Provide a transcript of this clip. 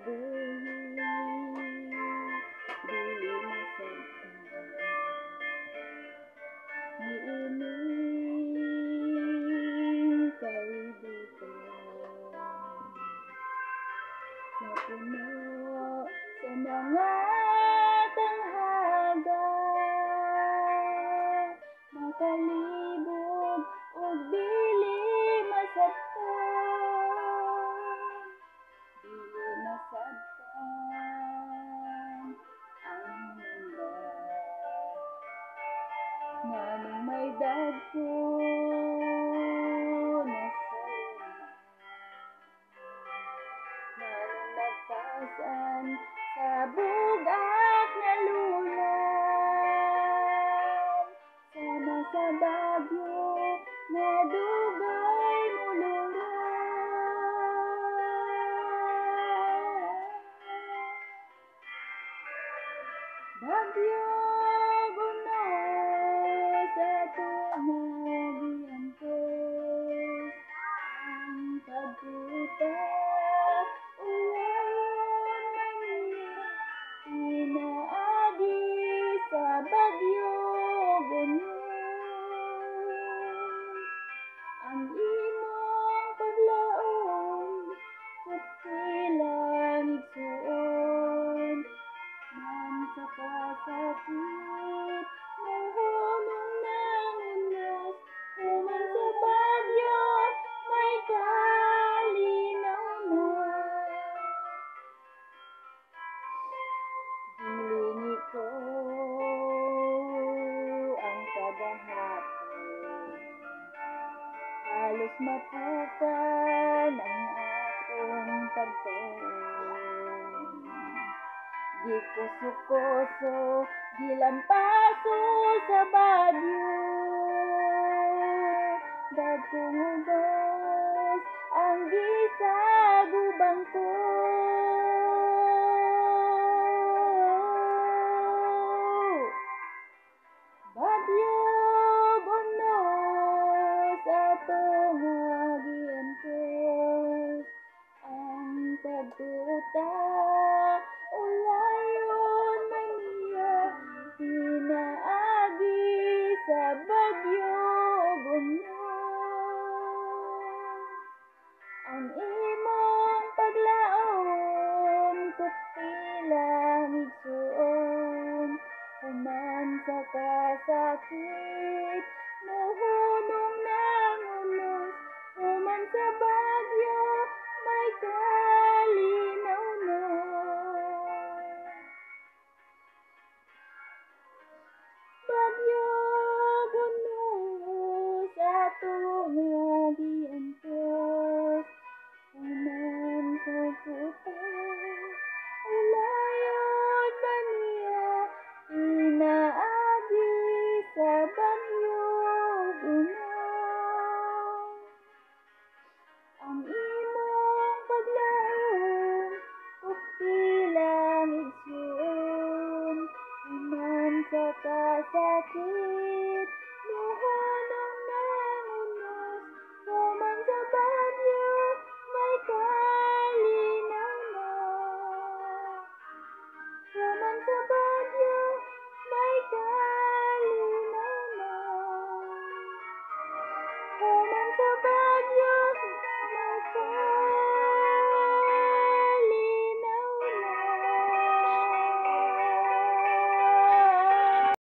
buhi dili masabtan niining kaibutan napuno sa mga tanghaga makalibog og dili masabtan ang mundo nganong may dagko na sayo nganong nagpasan sa bugak nga lulan sama sa bagyo nga dugay bagyo bunos atong giantos ang pagkuta ulayon maniya pinaagi sa bagyo bunos ang imong paglaom kapila igsuon man sa kasakit mahunong nang unos human sa bagyo may kalinaw na gilingi ko ang kagahapon halos mapukan ang akong pagtuon gikuso-kuso gilampaso sa bagyo dagkong ugos ang gisagubang ko bagyo bunos atong giantos ang pagkuta ulayon maniya pinaagi sa bagyo bunos ang imong paglaom kapilang igsuon human sa kasakit mohunong nang unos human sa bagyo may kalinaw na bagyo bunos atong giantos human sa kuta ulayon maniya pinaagi sa bagyo bunos ang imong paglaom kapilang igsuon human sa kasakit